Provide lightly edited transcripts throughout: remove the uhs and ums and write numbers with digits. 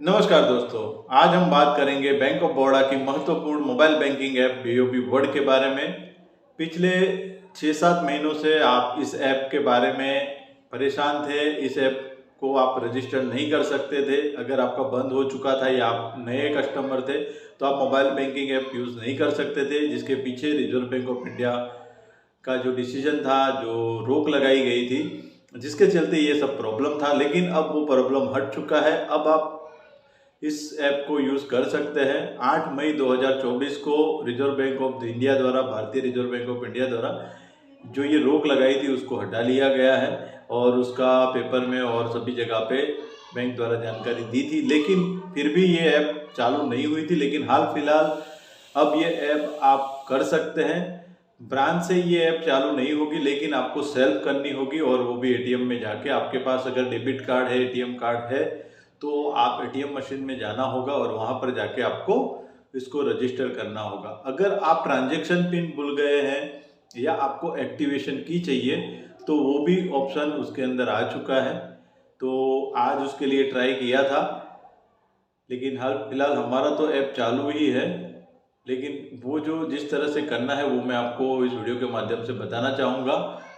नमस्कार दोस्तों। आज हम बात करेंगे बैंक ऑफ बड़ौदा की महत्वपूर्ण mobile banking app BOB world के बारे में। पिछले 6-7 महीनों से आप इस ऐप के बारे में परेशान थे। इस ऐप को आप रजिस्टर नहीं कर सकते थे। अगर आपका बंद हो चुका था या आप नए कस्टमर थे तो आप मोबाइल बैंकिंग ऐप यूज़ नहीं कर सकते थे, जिसके पीछे रिजर्व बैंक ऑफ इंडिया का जो डिसीजन था, जो रोक लगाई गई थी, जिसके चलते ये सब प्रॉब्लम था। लेकिन अब वो प्रॉब्लम हट चुका है। अब आप इस ऐप को यूज़ कर सकते हैं। 8 मई 2024 को रिजर्व बैंक ऑफ इंडिया द्वारा, भारतीय रिजर्व बैंक ऑफ इंडिया द्वारा जो ये रोक लगाई थी उसको हटा लिया गया है और उसका पेपर में और सभी जगह पे बैंक द्वारा जानकारी दी थी। लेकिन फिर भी ये ऐप चालू नहीं हुई थी। लेकिन हाल फिलहाल अब ये ऐप आप कर सकते हैं। ब्रांच से ये ऐप चालू नहीं होगी, लेकिन आपको सेल्फ करनी होगी, और वो भी एटीएम में जाके। आपके पास अगर डेबिट कार्ड है, एटीएम कार्ड है, तो आप एटीएम मशीन में जाना होगा और वहां पर जाके आपको इसको रजिस्टर करना होगा। अगर आप ट्रांजैक्शन पिन भूल गए हैं या आपको एक्टिवेशन की चाहिए तो वो भी ऑप्शन उसके अंदर आ चुका है। तो आज उसके लिए ट्राई किया था, लेकिन हाल फिलहाल हमारा तो ऐप चालू ही है। लेकिन वो जो जिस तरह से करना है वो मैं आपको इस वीडियो के माध्यम से बताना चाहूँगा।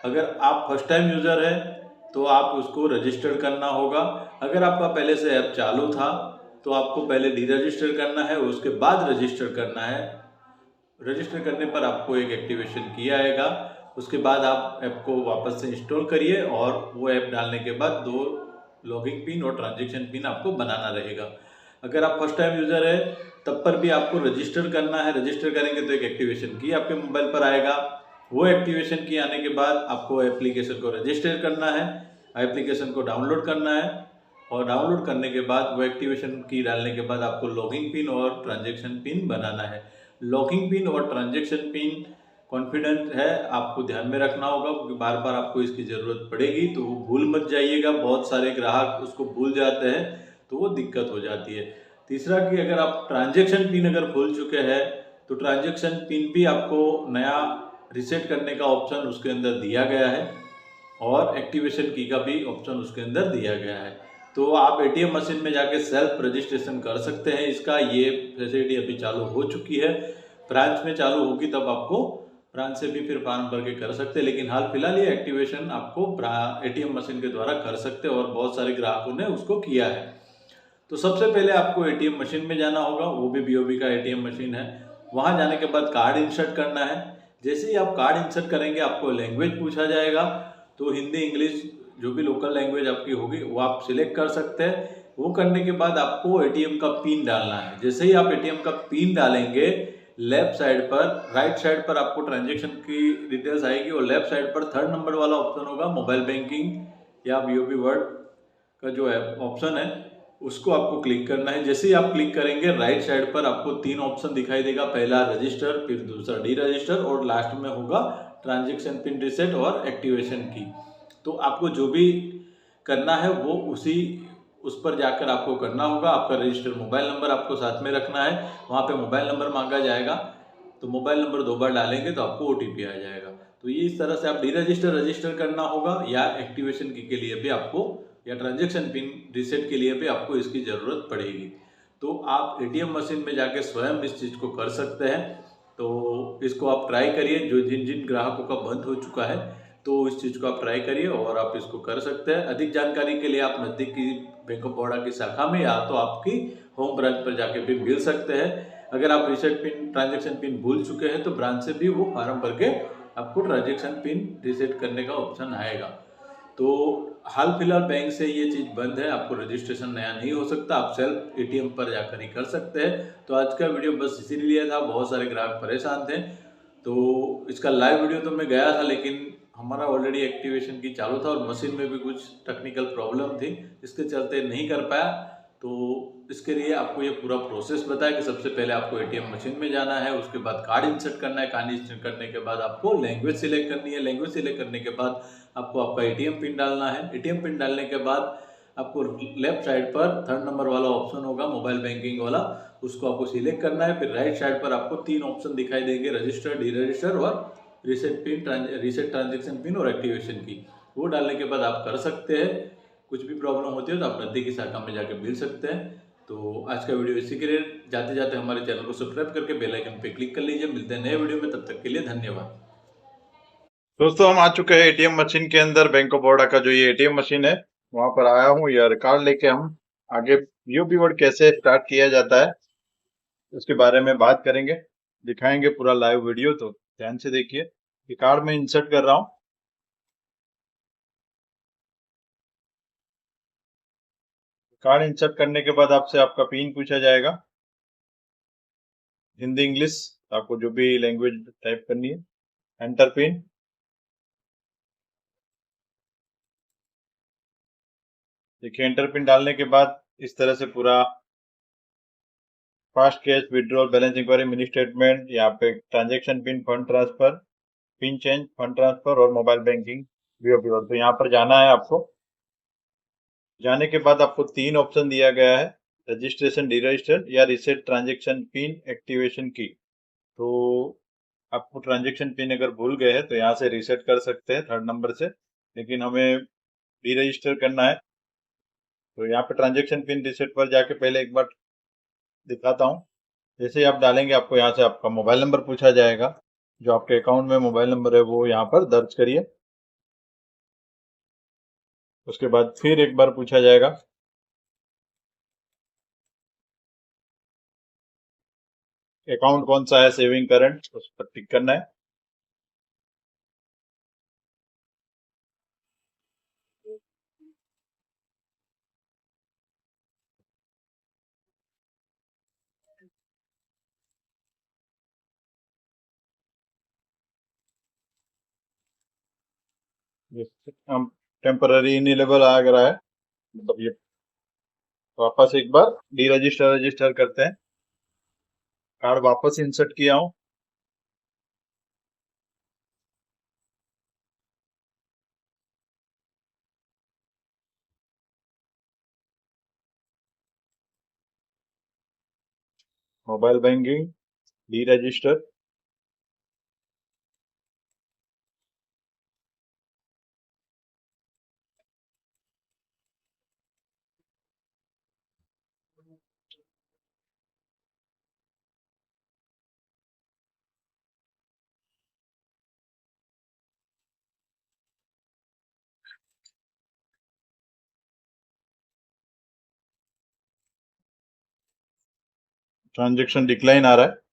अगर आप फर्स्ट टाइम यूज़र है तो आप उसको रजिस्टर करना होगा। अगर आपका पहले से ऐप चालू था तो आपको पहले डी रजिस्टर करना है, उसके बाद रजिस्टर करना है। रजिस्टर करने पर आपको एक एक्टिवेशन की आएगा। उसके बाद आप ऐप को वापस से इंस्टॉल करिए और वो ऐप डालने के बाद 2 लॉगिन पिन और ट्रांजेक्शन पिन आपको बनाना रहेगा। अगर आप फर्स्ट टाइम यूज़र है तब पर भी आपको रजिस्टर करना है। रजिस्टर करेंगे तो एक एक्टिवेशन की आपके मोबाइल पर आएगा। वो एक्टिवेशन की आने के बाद आपको एप्लीकेशन को रजिस्टर करना है, एप्लीकेशन को डाउनलोड करना है, और डाउनलोड करने के बाद वो एक्टिवेशन की डालने के बाद आपको लॉगिन पिन और ट्रांजेक्शन पिन बनाना है। लॉगिन पिन और ट्रांजेक्शन पिन कॉन्फिडेंट है, आपको ध्यान में रखना होगा क्योंकि बार बार आपको इसकी ज़रूरत पड़ेगी, तो वो भूल मत जाइएगा। बहुत सारे ग्राहक उसको भूल जाते हैं तो वो दिक्कत हो जाती है। तीसरा कि अगर आप ट्रांजेक्शन पिन अगर भूल चुके हैं तो ट्रांजेक्शन पिन भी आपको नया रिसेट करने का ऑप्शन उसके अंदर दिया गया है और एक्टिवेशन की का भी ऑप्शन उसके अंदर दिया गया है। तो आप एटीएम मशीन में जाके सेल्फ रजिस्ट्रेशन कर सकते हैं। इसका ये फैसिलिटी अभी चालू हो चुकी है। ब्रांच में चालू होगी तब आपको ब्रांच से भी फिर फॉर्म भर के कर सकते हैं। लेकिन हाल फिलहाल ये एक्टिवेशन आपको एटीएम मशीन के द्वारा कर सकते हैं और बहुत सारे ग्राहकों ने उसको किया है। तो सबसे पहले आपको एटीएम मशीन में जाना होगा, वो भी बीओबी का एटीएम मशीन है। वहां जाने के बाद कार्ड इंसर्ट करना है। जैसे ही आप कार्ड इंसर्ट करेंगे आपको लैंग्वेज पूछा जाएगा, तो हिंदी, इंग्लिश, जो भी लोकल लैंग्वेज आपकी होगी वो आप सिलेक्ट कर सकते हैं। वो करने के बाद आपको एटीएम का पिन डालना है। जैसे ही आप एटीएम का पिन डालेंगे, लेफ्ट साइड पर, राइट साइड पर आपको ट्रांजेक्शन की डिटेल्स आएगी और लेफ्ट साइड पर 3rd नंबर वाला ऑप्शन होगा मोबाइल बैंकिंग या बीओबी वर्ल्ड का जो ऑप्शन है उसको आपको क्लिक करना है। जैसे ही आप क्लिक करेंगे राइट साइड पर आपको 3 ऑप्शन दिखाई देगा। पहला रजिस्टर, फिर दूसरा डी रजिस्टर और लास्ट में होगा ट्रांजेक्शन पिन रिसेट और एक्टिवेशन की। तो आपको जो भी करना है वो उस पर जाकर आपको करना होगा। आपका रजिस्टर मोबाइल नंबर आपको साथ में रखना है। वहाँ पे मोबाइल नंबर मांगा जाएगा, तो मोबाइल नंबर 2 बार डालेंगे तो आपको ओटीपी आ जाएगा। तो ये इस तरह से आप डी रजिस्टर करना होगा, या एक्टिवेशन की के लिए भी आपको, या ट्रांजेक्शन पिन रिसेट के लिए भी आपको इसकी ज़रूरत पड़ेगी। तो आप एटीएम मशीन में जाके स्वयं इस चीज़ को कर सकते हैं। तो इसको आप ट्राई करिए। जो जिन जिन ग्राहकों का बंद हो चुका है तो इस चीज़ को आप ट्राई करिए और आप इसको कर सकते हैं। अधिक जानकारी के लिए आप नज़दीकी बैंक ऑफ बड़ौदा की शाखा में या तो आपकी होम ब्रांच पर जाके भी मिल सकते हैं। अगर आप रिसेट पिन, ट्रांजेक्शन पिन भूल चुके हैं तो ब्रांच से भी वो फॉर्म भर के आपको ट्रांजेक्शन पिन रिसेट करने का ऑप्शन आएगा। तो हाल फिलहाल बैंक से ये चीज़ बंद है, आपको रजिस्ट्रेशन नया नहीं हो सकता। आप सेल्फ एटीएम पर जाकर ही कर सकते हैं। तो आज का वीडियो बस इसीलिए था, बहुत सारे ग्राहक परेशान थे। तो इसका लाइव वीडियो तो मैं गया था, लेकिन हमारा ऑलरेडी एक्टिवेशन की चालू था और मशीन में भी कुछ टेक्निकल प्रॉब्लम थी, इसके चलते नहीं कर पाया। तो इसके लिए आपको ये पूरा प्रोसेस बताया कि सबसे पहले आपको एटीएम मशीन में जाना है, उसके बाद कार्ड इंसर्ट करना है, कार्ड इंसर्ट करने के बाद आपको लैंग्वेज सिलेक्ट करनी है, लैंग्वेज सिलेक्ट करने के बाद आपको आपका एटीएम पिन डालना है। एटीएम पिन डालने के बाद आपको लेफ्ट साइड पर 3rd नंबर वाला ऑप्शन होगा मोबाइल बैंकिंग वाला, उसको आपको सिलेक्ट करना है। फिर राइट साइड पर आपको 3 ऑप्शन दिखाई देंगे, रजिस्टर, डी रजिस्टर और रिसेट ट्रांजेक्शन पिन और एक्टिवेशन की। वो डालने के बाद आप कर सकते हैं। कुछ भी प्रॉब्लम होती है तो आप नज़दीकी शाखा में जाके मिल सकते हैं। तो आज का वीडियो इसी के लिए, जाते जाते हमारे चैनल को सब्सक्राइब करके बेल आइकन पे क्लिक कर लीजिए। मिलते हैं नए वीडियो में, तब तक के लिए धन्यवाद। दोस्तों हम आ चुके हैं एटीएम मशीन के अंदर। बैंक ऑफ बड़ौदा का जो ये एटीएम मशीन है वहां पर आया हूँ। यह कार्ड लेके हम आगे बीओबी वर्ड कैसे स्टार्ट किया जाता है उसके बारे में बात करेंगे, दिखाएंगे पूरा लाइव वीडियो। तो ध्यान से देखिए। ये कार्ड में इंसर्ट कर रहा हूँ। कार्ड इंसर्ट करने के बाद आपसे आपका पिन पूछा जाएगा, हिंदी इंग्लिश, आपको जो भी लैंग्वेज टाइप करनी है। Enter pin. देखिए एंटर पिन डालने के बाद इस तरह से पूरा fast cash, withdrawal, balance enquiry, mini statement, यहाँ पे transaction pin, fund transfer, pin change, fund transfer और मोबाइल बैंकिंग बीओबी वर्ड। तो यहाँ पर जाना है आपको। जाने के बाद आपको 3 ऑप्शन दिया गया है, रजिस्ट्रेशन, डी रजिस्टर या रिसेट ट्रांजेक्शन पिन एक्टिवेशन की। तो आपको ट्रांजेक्शन पिन अगर भूल गए हैं तो यहाँ से रिसेट कर सकते हैं 3rd नंबर से, लेकिन हमें डी रजिस्टर करना है। तो यहाँ पे ट्रांजेक्शन पिन रिसेट पर जाके पहले एक बार दिखाता हूँ। जैसे ही आप डालेंगे आपको यहाँ से आपका मोबाइल नंबर पूछा जाएगा। जो आपके अकाउंट में मोबाइल नंबर है वो यहाँ पर दर्ज करिए। उसके बाद फिर एक बार पूछा जाएगा अकाउंट कौन सा है, सेविंग, करंट, उस पर टिक करना है। हम टेम्पररी इनेबल आ रहा है, मतलब ये वापस एक बार डी रजिस्टर रजिस्टर करते हैं। कार्ड वापस इंसर्ट किया हूँ। Mobile banking, deregister. Transaction decline आ रहा है।